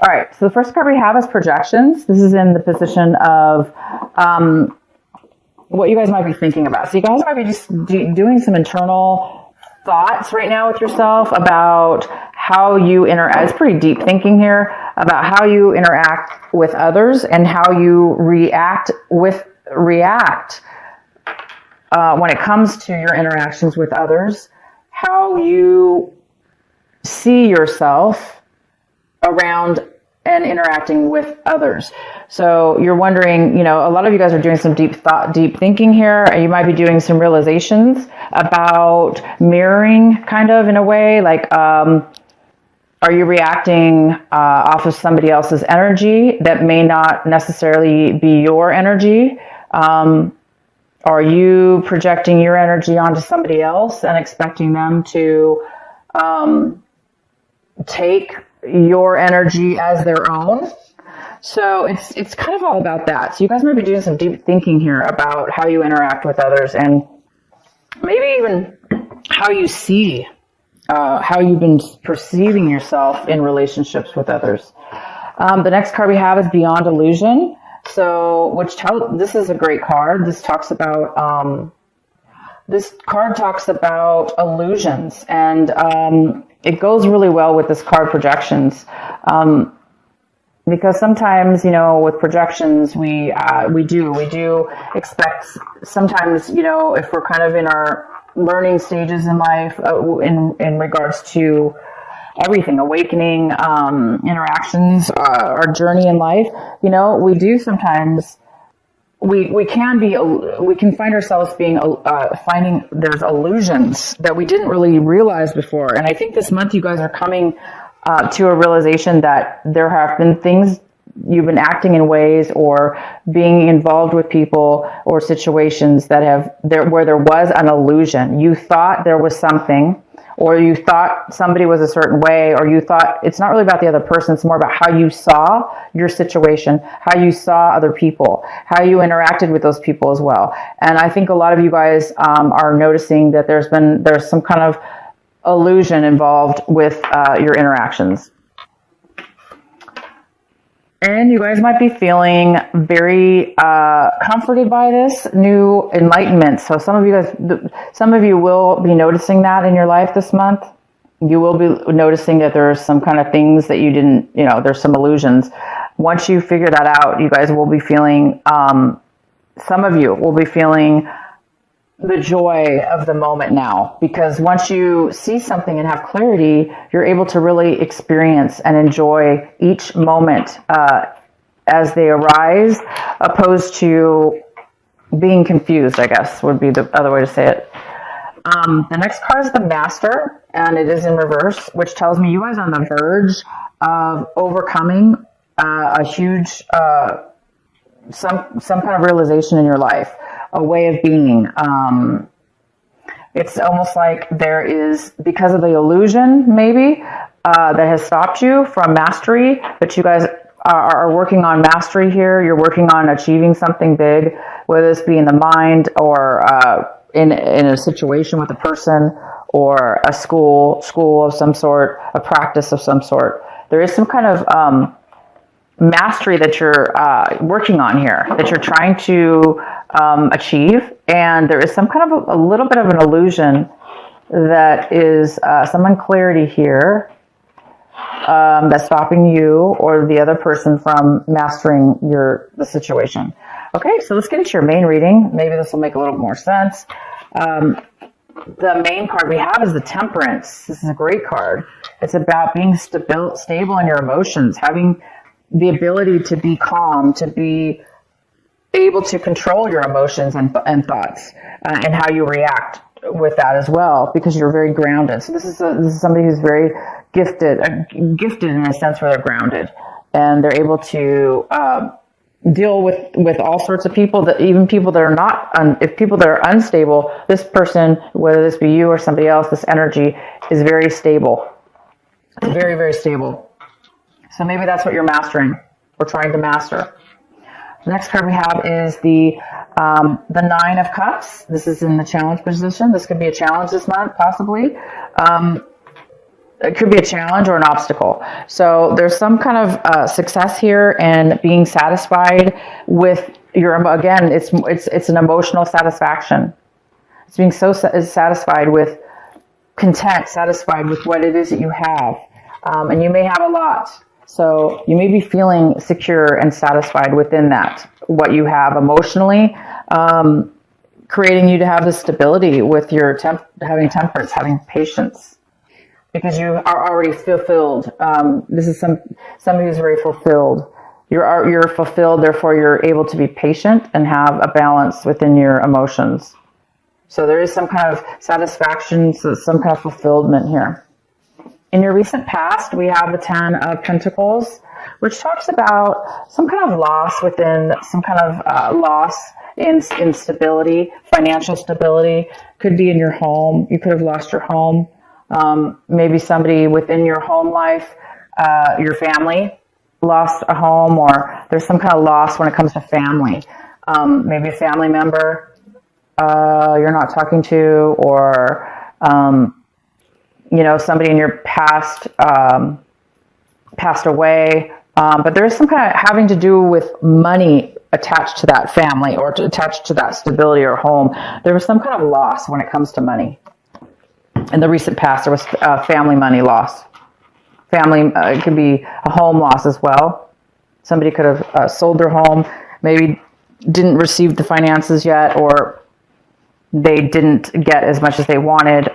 All right, so the first card we have is projections. This is in the position of what you guys might be thinking about. So you guys might be just doing some internal thoughts right now with yourself about how you interact. It's pretty deep thinking here about how you interact with others and how you react when it comes to your interactions with others, how you see yourself around and interacting with others. So you're wondering, a lot of you guys are doing some deep thinking here, and you might be doing some realizations about mirroring, kind of in a way, like, are you reacting off of somebody else's energy that may not necessarily be your energy? Are you projecting your energy onto somebody else and expecting them to take your energy as their own? So it's kind of all about that. So you guys might be doing some deep thinking here about how you interact with others, and maybe even how you see, how you've been perceiving yourself in relationships with others. The next card we have is Beyond Illusion. So, this is a great card. This talks about, this card talks about illusions, and it goes really well with this card projections. Because sometimes, with projections, we do expect sometimes, if we're kind of in our learning stages in life, in regards to everything, awakening, interactions, our journey in life, we do sometimes, we can find ourselves finding there's illusions that we didn't really realize before. And I think this month you guys are coming to a realization that there have been things you've been acting in ways or being involved with people or situations where there was an illusion. You thought there was something, or you thought somebody was a certain way, or you thought it's not really about the other person. It's more about how you saw your situation, how you saw other people, how you interacted with those people as well. And I think a lot of you guys are noticing that there's some kind of illusion involved with your interactions. And you guys might be feeling very comforted by this new enlightenment. So some of you will be noticing that in your life this month. You will be noticing that there's some kind of things that you didn't, there's some illusions. Once you figure that out, you guys will be feeling, some of you will be feeling the joy of the moment now, because once you see something and have clarity, you're able to really experience and enjoy each moment as they arise, opposed to being confused, I guess would be the other way to say it. The next card is the Master, and it is in reverse, which tells me you guys are on the verge of overcoming a huge, some kind of realization in your life. A way of being. It's almost like there is, because of the illusion maybe that has stopped you from mastery, but you guys are working on mastery here. You're working on achieving something big, whether this be in the mind or in a situation with a person or a school of some sort, a practice of some sort. There is some kind of mastery that you're working on here, that you're trying to achieve, and there is some kind of a little bit of an illusion that is some unclarity here that's stopping you or the other person from mastering the situation. Okay, so let's get into your main reading. Maybe this will make a little more sense. The main card we have is the Temperance. This is a great card. It's about being stable in your emotions, having the ability to be calm, to be able to control your emotions and thoughts, and how you react with that as well, because you're very grounded. So this is somebody who's very gifted in a sense where they're grounded, and they're able to deal with all sorts of people, that even people that are not, if people that are unstable, this person, whether this be you or somebody else, this energy is very stable. It's very, very stable. So maybe that's what you're mastering or trying to master. The next card we have is the Nine of Cups. This is in the challenge position. This could be a challenge this month, possibly. it could be a challenge or an obstacle. So there's some kind of success here and being satisfied with your, again, it's an emotional satisfaction. It's being so satisfied with content, satisfied with what it is that you have. And you may have a lot. So you may be feeling secure and satisfied within that, what you have emotionally, creating you to have the stability with your having temperance, having patience, because you are already fulfilled. This is somebody who's very fulfilled. You're fulfilled, therefore you're able to be patient and have a balance within your emotions. So there is some kind of satisfaction, so some kind of fulfillment here. In your recent past, we have the 10 of Pentacles, which talks about some kind of loss within, some kind of loss in stability, financial stability. Could be in your home. You could have lost your home. Maybe somebody within your home life, your family, lost a home, or there's some kind of loss when it comes to family. Maybe a family member you're not talking to, or somebody in your past passed away. But there is some kind of having to do with money attached to that family or attached to that stability or home. There was some kind of loss when it comes to money. In the recent past, there was family money loss. Family, it could be a home loss as well. Somebody could have sold their home, maybe didn't receive the finances yet, or they didn't get as much as they wanted,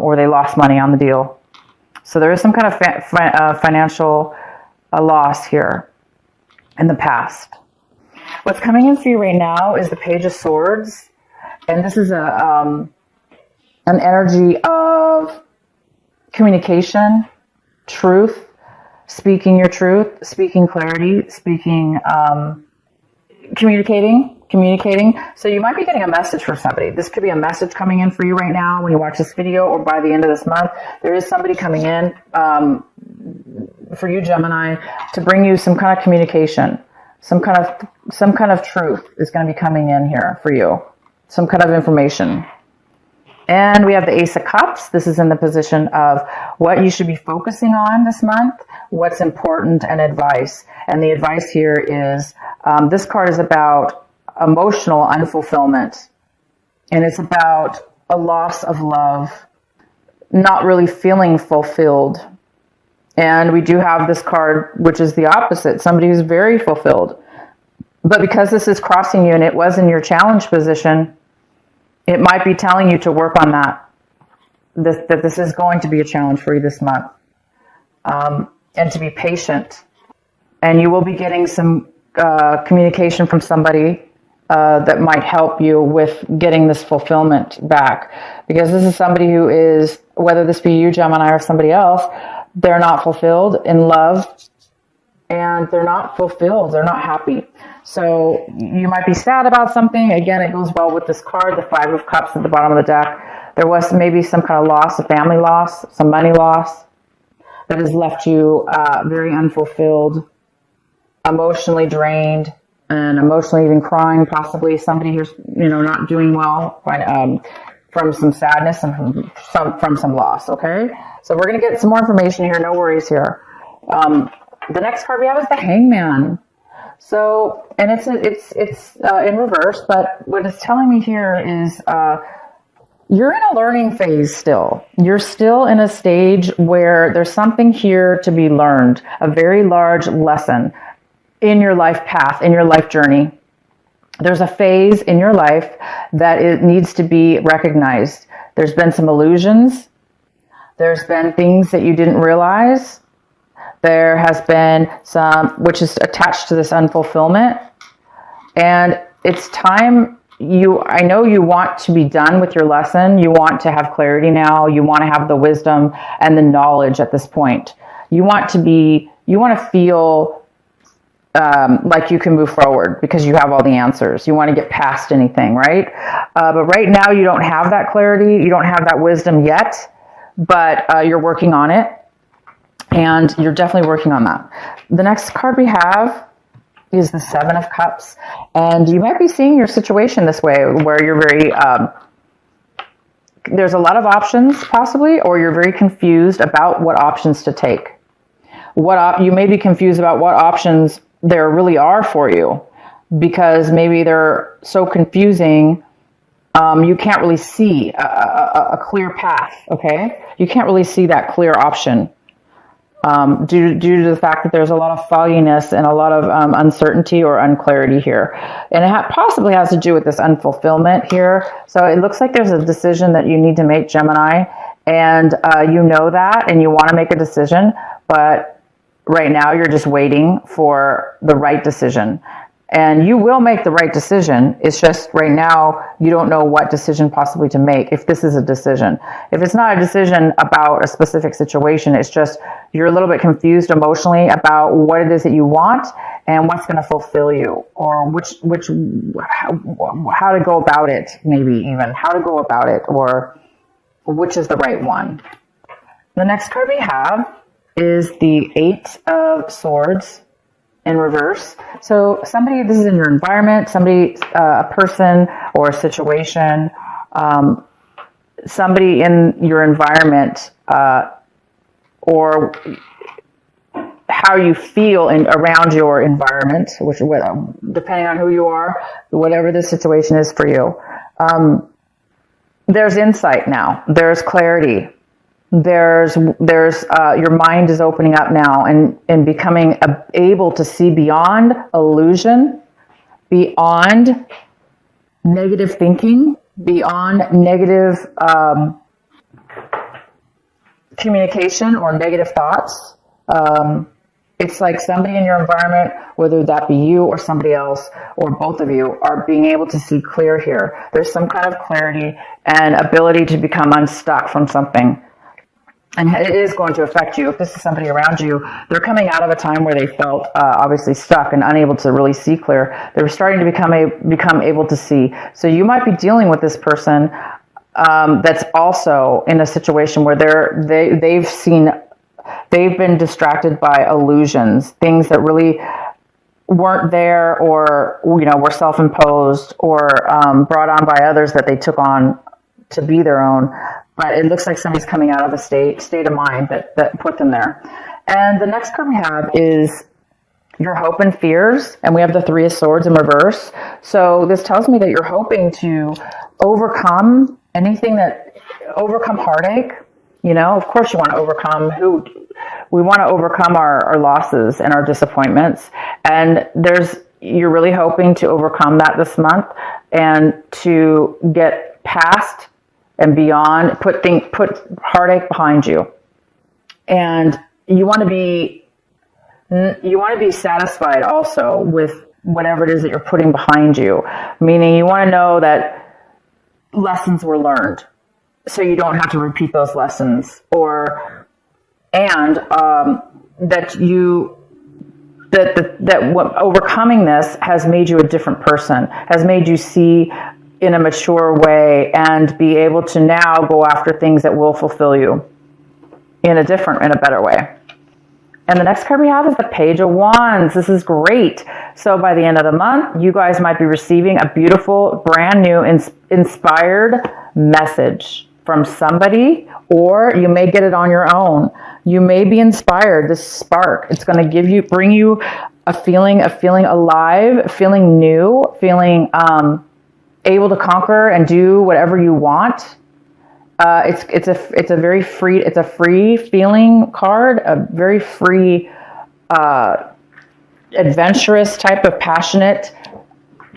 or they lost money on the deal. So there is some kind of financial loss here in the past. What's coming in for you right now is the Page of Swords, and this is an energy of communication, truth, speaking your truth, speaking clarity, speaking, communicating. So you might be getting a message from somebody. This could be a message coming in for you right now when you watch this video, or by the end of this month. There is somebody coming in for you, Gemini, to bring you some kind of communication, some kind of truth is going to be coming in here for you, some kind of information. And we have the Ace of Cups. This is in the position of what you should be focusing on this month, what's important, and advice. And the advice here is, this card is about emotional unfulfillment. And it's about a loss of love, not really feeling fulfilled. And we do have this card, which is the opposite, somebody who's very fulfilled. But because this is crossing you and it was in your challenge position, it might be telling you to work on that, that this is going to be a challenge for you this month, and to be patient. And you will be getting some communication from somebody that might help you with getting this fulfillment back. Because this is somebody who is, whether this be you, Gemini, or somebody else, they're not fulfilled in love, and they're not fulfilled. They're not happy. So you might be sad about something. Again, it goes well with this card, the Five of Cups at the bottom of the deck. There was maybe some kind of loss, a family loss, some money loss that has left you very unfulfilled, emotionally drained, and emotionally even crying, possibly. Somebody who's, not doing well from some sadness and from some loss, okay? So we're going to get some more information here. No worries here. The next card we have is the Hangman. So, and it's in reverse, but what it's telling me here is you're in a learning phase still. You're still in a stage where there's something here to be learned, a very large lesson in your life path, in your life journey. There's a phase in your life that it needs to be recognized. There's been some illusions. There's been things that you didn't realize. There has been some, which is attached to this unfulfillment. And it's time, I know you want to be done with your lesson. You want to have clarity now. You want to have the wisdom and the knowledge at this point. You want to feel like you can move forward because you have all the answers. You want to get past anything, right? But right now you don't have that clarity. You don't have that wisdom yet, but you're working on it. And you're definitely working on that. The next card we have is the Seven of Cups. And you might be seeing your situation this way, where you're very there's a lot of options possibly, or you're very confused about what options to take. You may be confused about what options there really are for you, because maybe they're so confusing. You can't really see a clear path. Okay, you can't really see that clear option due to the fact that there's a lot of fogginess and a lot of uncertainty or unclarity here, and it possibly has to do with this unfulfillment here. So it looks like there's a decision that you need to make, Gemini, and you know that, and you want to make a decision, but right now you're just waiting for the right decision. And you will make the right decision. It's just right now you don't know what decision possibly to make, if this is a decision. If it's not a decision about a specific situation, it's just you're a little bit confused emotionally about what it is that you want and what's going to fulfill you, or how to go about it, maybe even how to go about it, or which is the right one. The next card we have is the Eight of Swords in reverse. So somebody, this is in your environment, somebody, a person or a situation, somebody in your environment, or how you feel around your environment, which depending on who you are, whatever the situation is for you. There's insight now. There's clarity. There's your mind is opening up now and becoming able to see beyond illusion, beyond negative thinking, beyond negative communication or negative thoughts. It's like somebody in your environment, whether that be you or somebody else or both of you, are being able to see clear here. There's some kind of clarity and ability to become unstuck from something. And it is going to affect you. If this is somebody around you, they're coming out of a time where they felt obviously stuck and unable to really see clear. They're starting to become able to see. So you might be dealing with this person that's also in a situation where they've been distracted by illusions, things that really weren't there, or were self-imposed or brought on by others that they took on to be their own. But it looks like somebody's coming out of a state of mind that put them there. And the next card we have is your hope and fears. And we have the Three of Swords in reverse. So this tells me that you're hoping to overcome overcome heartache. Of course you want to overcome we want to overcome our losses and our disappointments. And you're really hoping to overcome that this month and to get past and beyond, put heartache behind you. And you want to be satisfied also with whatever it is that you're putting behind you. Meaning you want to know that lessons were learned, so you don't have to repeat those lessons, and that overcoming this has made you a different person, has made you see in a mature way and be able to now go after things that will fulfill you in a better way. And the next card we have is the Page of Wands. This is great. So by the end of the month, you guys might be receiving a beautiful, brand new, inspired message from somebody, or you may get it on your own. You may be inspired, this spark. It's going to bring you a feeling alive, feeling new, feeling able to conquer and do whatever you want. It's a very free, it's a free feeling card, a very free, adventurous type of passionate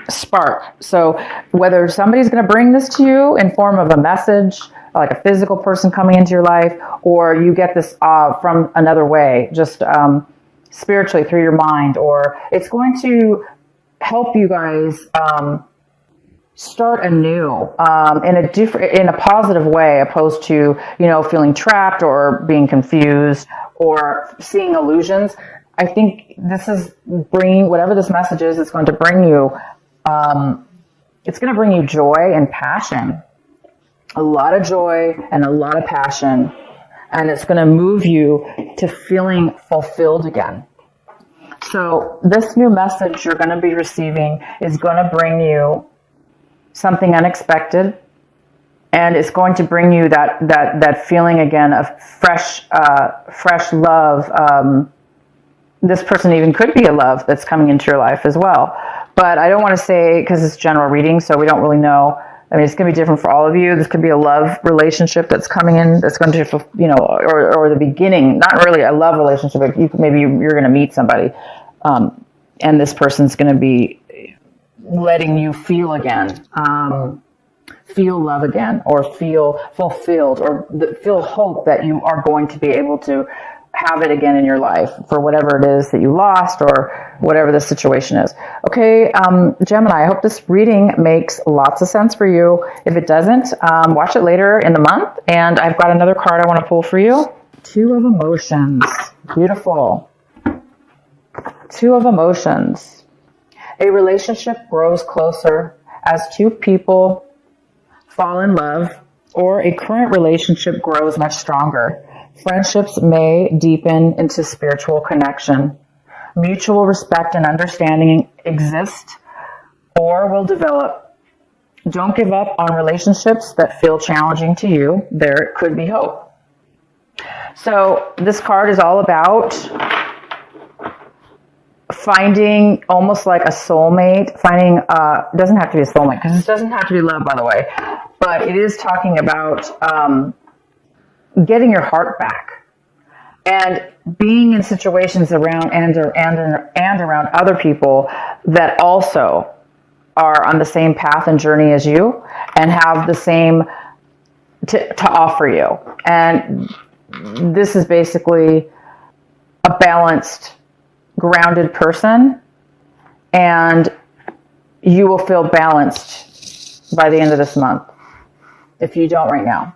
spark. So whether somebody's going to bring this to you in form of a message, like a physical person coming into your life, or you get this from another way, just spiritually through your mind, or it's going to help you guys start anew in a positive way, opposed to feeling trapped or being confused or seeing illusions. I think this is bringing whatever this message is. It's going to bring you. It's going to bring you joy and passion, a lot of joy and a lot of passion, and it's going to move you to feeling fulfilled again. So this new message you're going to be receiving is going to bring you something unexpected. And it's going to bring you that feeling again of fresh love. This person even could be a love that's coming into your life as well. But I don't want to say, because it's general reading, so we don't really know. I mean, it's going to be different for all of you. This could be a love relationship that's coming in, that's going to, or the beginning, not really a love relationship, but maybe you're going to meet somebody, and this person's going to be letting you feel again, feel love again, or feel fulfilled, or feel hope that you are going to be able to have it again in your life for whatever it is that you lost or whatever the situation is. Okay, Gemini, I hope this reading makes lots of sense for you. If it doesn't, watch it later in the month. And I've got another card I want to pull for you. Two of Emotions. Beautiful. Two of Emotions. A relationship grows closer as two people fall in love, or a current relationship grows much stronger. Friendships may deepen into spiritual connection. Mutual respect and understanding exist or will develop. Don't give up on relationships that feel challenging to you. There could be hope. So this card is all about finding almost like a soulmate. Finding, it doesn't have to be a soulmate, because it doesn't have to be love, by the way. But it is talking about getting your heart back, and being in situations around and around other people that also are on the same path and journey as you, and have the same to offer you. And this is basically a balanced, grounded person, and you will feel balanced by the end of this month if you don't right now.